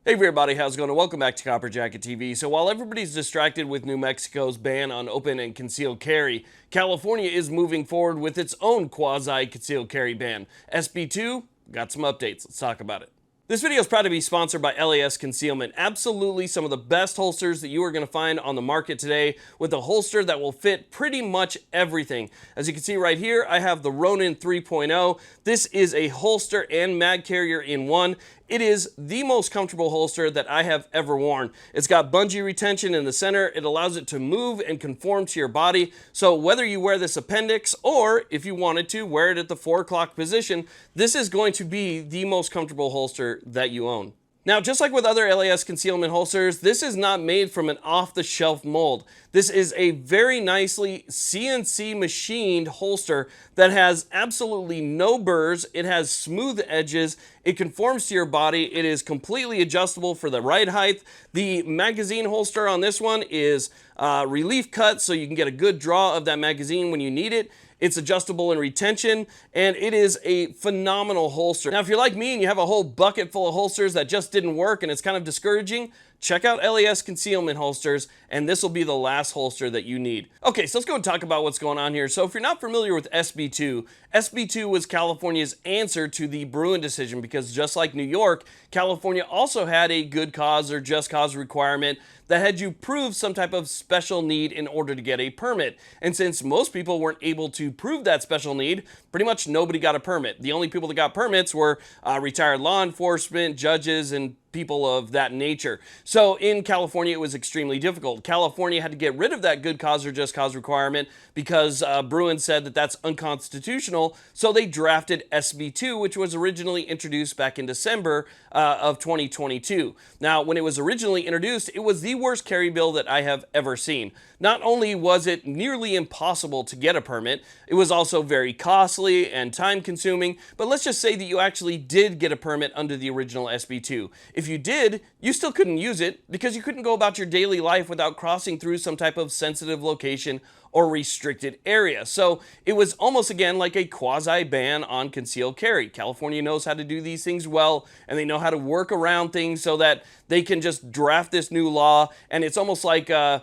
Hey everybody, how's it going? Welcome back to Copper Jacket TV. So while everybody's distracted with New Mexico's ban on open and concealed carry, California is moving forward with its own quasi concealed carry ban. SB2 got some updates. Let's talk about it. This video is proud to be sponsored by LAS Concealment. Absolutely some of the best holsters that you are going to find on the market today, with a holster that will fit pretty much everything. As you can see right here, I have the Ronin 3.0. This is a holster and mag carrier in one. It is the most comfortable holster that I have ever worn. It's got bungee retention in the center. It allows it to move and conform to your body. So whether you wear this appendix or if you wanted to wear it at the 4 o'clock position, this is going to be the most comfortable holster that you own. Now, just like with other LAS concealment holsters, this is not made from an off-the-shelf mold. This is a very nicely CNC machined holster that has absolutely no burrs. It has smooth edges. It conforms to your body. It is completely adjustable for the right height. The magazine holster on this one is relief cut, so you can get a good draw of that magazine when you need it. It's adjustable in retention, and it is a phenomenal holster. Now, if you're like me and you have a whole bucket full of holsters that just didn't work and it's kind of discouraging, check out LAS Concealment holsters, and this will be the last holster that you need. Okay, so let's go and talk about what's going on here. So if you're not familiar with SB2, SB2 was California's answer to the Bruen decision, because just like New York, California also had a good cause or just cause requirement that had you prove some type of special need in order to get a permit. And since most people weren't able to prove that special need, pretty much nobody got a permit. The only people that got permits were retired law enforcement, judges, and people of that nature. So in California, it was extremely difficult. California had to get rid of that good cause or just cause requirement because Bruen said that that's unconstitutional. So they drafted SB2, which was originally introduced back in December of 2022. Now, when it was originally introduced, it was the worst carry bill that I have ever seen. Not only was it nearly impossible to get a permit, it was also very costly and time consuming. But let's just say that you actually did get a permit under the original SB2. If you did, you still couldn't use it because you couldn't go about your daily life without crossing through some type of sensitive location or restricted area. So it was almost again like a quasi ban on concealed carry. California knows how to do these things well, and they know how to work around things so that they can just draft this new law, and it's almost like a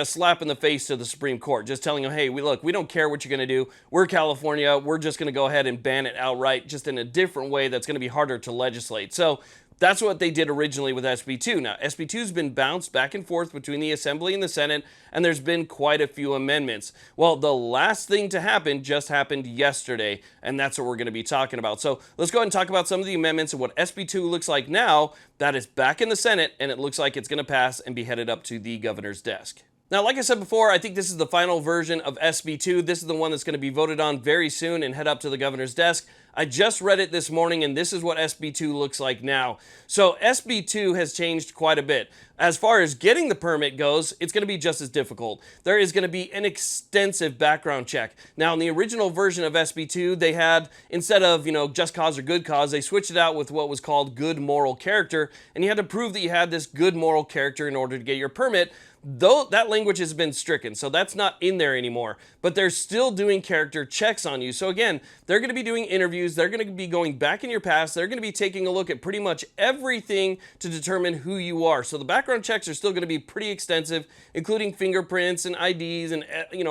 slap in the face to the Supreme Court, just telling them, hey, we don't care what you're going to do. We're California. We're just going to go ahead and ban it outright, just in a different way that's going to be harder to legislate. So that's what they did originally with SB2. Now, SB2's been bounced back and forth between the Assembly and the Senate, and there's been quite a few amendments. Well, the last thing to happen just happened yesterday, and that's what we're going to be talking about. So let's go ahead and talk about some of the amendments and what SB2 looks like now that is back in the Senate, and it looks like it's going to pass and be headed up to the governor's desk. Now, like I said before, I think this is the final version of SB2. This is the one that's going to be voted on very soon and head up to the governor's desk. I just read it this morning, and this is what SB2 looks like now. So SB2 has changed quite a bit. As far as getting the permit goes, it's going to be just as difficult. There is going to be an extensive background check. Now, in the original version of SB2, they had, instead of, just cause or good cause, they switched it out with what was called good moral character, and you had to prove that you had this good moral character in order to get your permit. Though that language has been stricken, so that's not in there anymore, but they're still doing character checks on you. So again, they're going to be doing interviews, they're going to be going back in your past, they're going to be taking a look at pretty much everything to determine who you are. So the background checks are still going to be pretty extensive, including fingerprints and IDs, and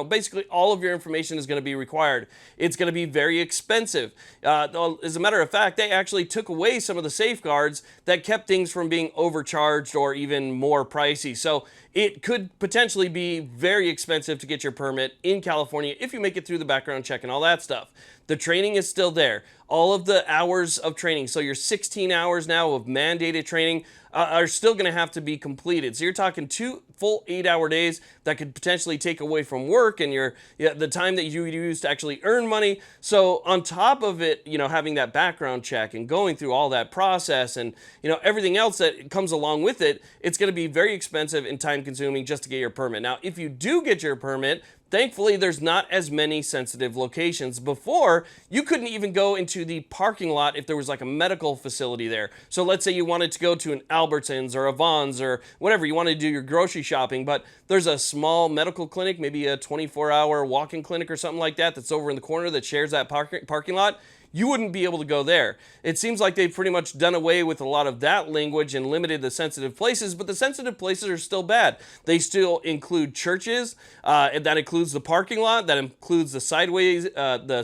basically all of your information is going to be required. It's going to be very expensive. As a matter of fact, they actually took away some of the safeguards that kept things from being overcharged or even more pricey. So it could potentially be very expensive to get your permit in California if you make it through the background check and all that stuff. The training is still there. All of the hours of training, so your 16 hours now of mandated training, are still going to have to be completed. So you're talking 2 full 8-hour days that could potentially take away from work and the time that you use to actually earn money. So on top of it, having that background check and going through all that process and everything else that comes along with it, it's going to be very expensive and time consuming just to get your permit. Now, if you do get your permit, thankfully, there's not as many sensitive locations. Before, you couldn't even go into the parking lot if there was like a medical facility there. So let's say you wanted to go to an Albertsons or a Vons or whatever, you wanted to do your grocery shopping, but there's a small medical clinic, maybe a 24-hour walk-in clinic or something like that that's over in the corner that shares that parking lot. you wouldn't be able to go there. It seems like they've pretty much done away with a lot of that language and limited the sensitive places, but the sensitive places are still bad. They still include churches, and that includes the parking lot, that includes the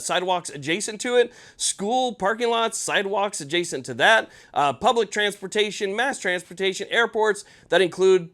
sidewalks adjacent to it, school parking lots, sidewalks adjacent to that, public transportation, mass transportation, airports that include,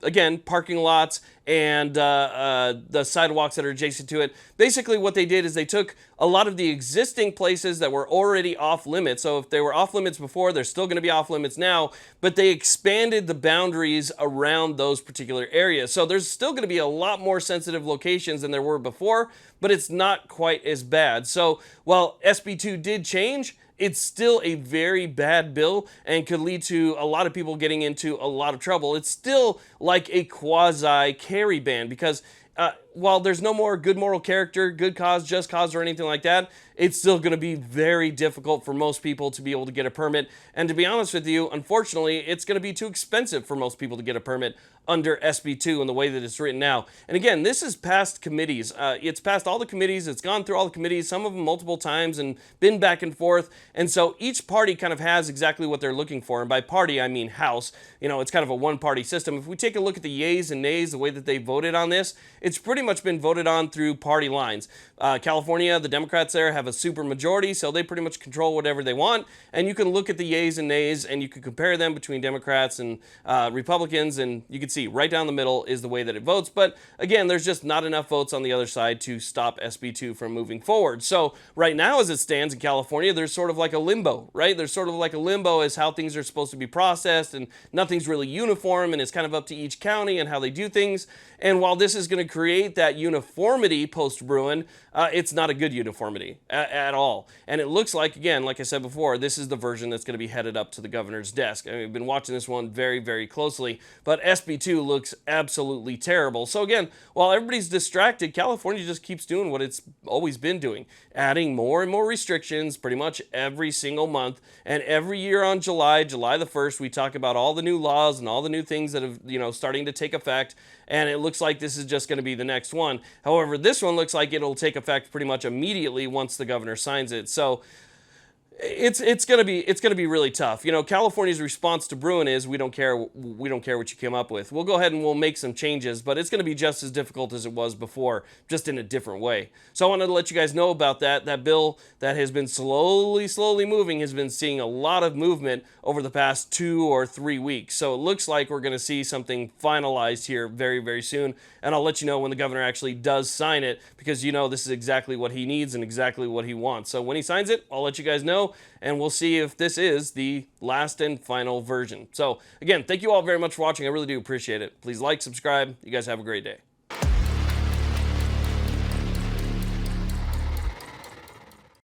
again, parking lots and the sidewalks that are adjacent to it. Basically, what they did is they took a lot of the existing places that were already off limits. So if they were off limits before, they're still going to be off limits now, but they expanded the boundaries around those particular areas. So there's still going to be a lot more sensitive locations than there were before, but it's not quite as bad. So while SB2 did change, it's still a very bad bill and could lead to a lot of people getting into a lot of trouble. It's still like a quasi carry ban because while there's no more good moral character, good cause, just cause, or anything like that, it's still going to be very difficult for most people to be able to get a permit. And to be honest with you, unfortunately, it's going to be too expensive for most people to get a permit under SB2 in the way that it's written now. And again, this is past committees. It's passed all the committees. It's gone through all the committees, some of them multiple times, and been back and forth. And so each party kind of has exactly what they're looking for. And by party, I mean House. You know, it's kind of a one-party system. If we take a look at the yays and nays, the way that they voted on this, it's pretty much been voted on through party lines. California, the Democrats there have a super majority, so they pretty much control whatever they want. And you can look at the yays and nays, and you can compare them between Democrats and Republicans, and you can see right down the middle is the way that it votes. But again, there's just not enough votes on the other side to stop SB2 from moving forward. So right now, as it stands in California, there's sort of like a limbo, right? There's sort of like a limbo as how things are supposed to be processed, and nothing's really uniform, and it's kind of up to each county and how they do things. And while this is going to create that uniformity post-Bruen, it's not a good uniformity at all. And it looks like, again, like I said before, this is the version that's going to be headed up to the governor's desk. I mean, we've been watching this one very, very closely, but SB2 looks absolutely terrible. So again, while everybody's distracted, California just keeps doing what it's always been doing, adding more and more restrictions pretty much every single month. And every year on July the 1st, we talk about all the new laws and all the new things that have, starting to take effect. And it looks like this is just going to be the next one. However, this one looks like it'll take effect pretty much immediately once the governor signs it. So it's going to be really tough. California's response to Bruen is we don't care what you came up with. We'll go ahead and we'll make some changes, but it's going to be just as difficult as it was before, just in a different way. So I wanted to let you guys know about that bill that has been slowly moving, has been seeing a lot of movement over the past 2 or 3 weeks. So it looks like we're going to see something finalized here very, very soon. And I'll let you know when the governor actually does sign it, because this is exactly what he needs and exactly what he wants. So when he signs it, I'll let you guys know, and we'll see if this is the last and final version. So again, thank you all very much for watching. I really do appreciate it. Please like, subscribe. You guys have a great day.